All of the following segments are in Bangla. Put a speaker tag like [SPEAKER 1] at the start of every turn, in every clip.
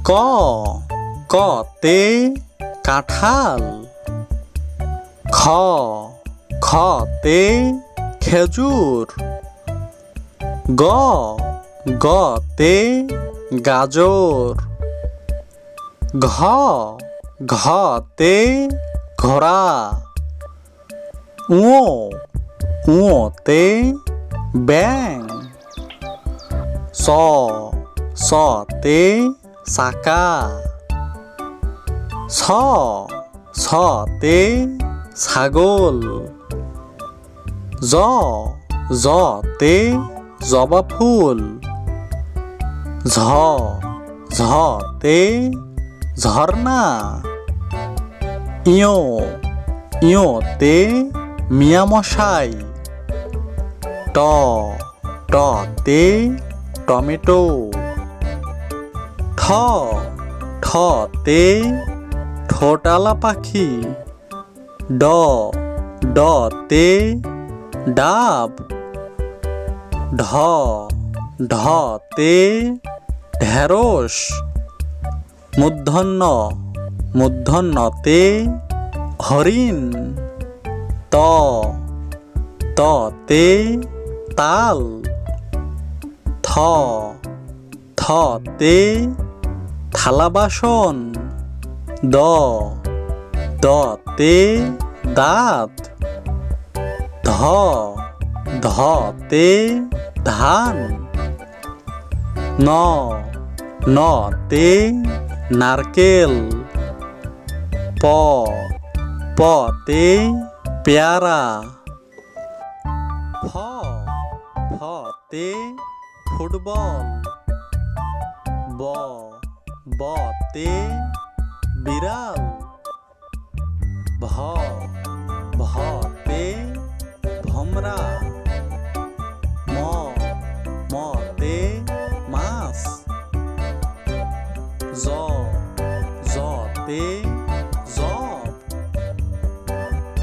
[SPEAKER 1] ক কতে কাঁঠাল। খ খতে খেজুর। গ গতে গাজর। ঘ ঘতে ঘোড়া। ঙ ঙতে ব্যাঙ। স সতে চাকা। ছ ছতে ছাগল। জ জতে জবা ফুল। ঝ ঝতে ঝর্ণা। ইয় ইয়তে মিয়ামশাই। ট টতে টমেটো। ঠ ঠতে ঠোঁটালা পাখি। ড ডতে ডাব। ঢ ঢতে ঢেঁড়স। মূর্ধন্য মূর্ধন্যতে হরিণ। ত ততে তাল। থ থতে থালা বাসন। দ দতে দাঁত। ধ ধতে ধান। ন নতে নারকেল। প পতে পেয়ারা। ফ ফতে ফুটবল। ব বতে বিড়াল। ভ ভতে ভমরা। ম মতে মাছ। জ জতে জব।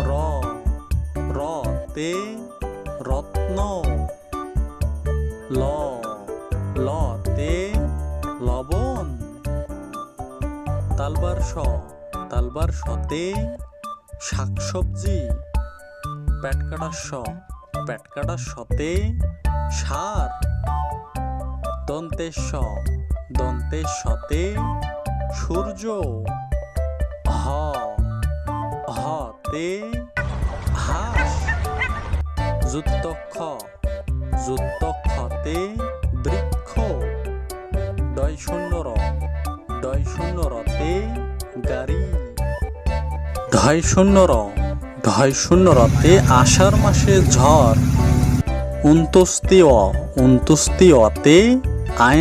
[SPEAKER 1] র রতে রত্ন। ল লতে লবণ। তালবার স তালবার সতে শাকসবজি। পেটকাটার স পেটকাটার সতে সার। দন্তের স দন্তের সতে সূর্য। হ হতে হাঁস। যুক্তক্ষ যুক্তক্ষতে বৃক্ষ। ডয় শূন্য র ডয় শূন্য রতে গাড়ি। ঢয় শূন্য র ঢয় শূন্য রতে আষাঢ় মাসে ঝড়। উন্তস্তি অতে আয়না।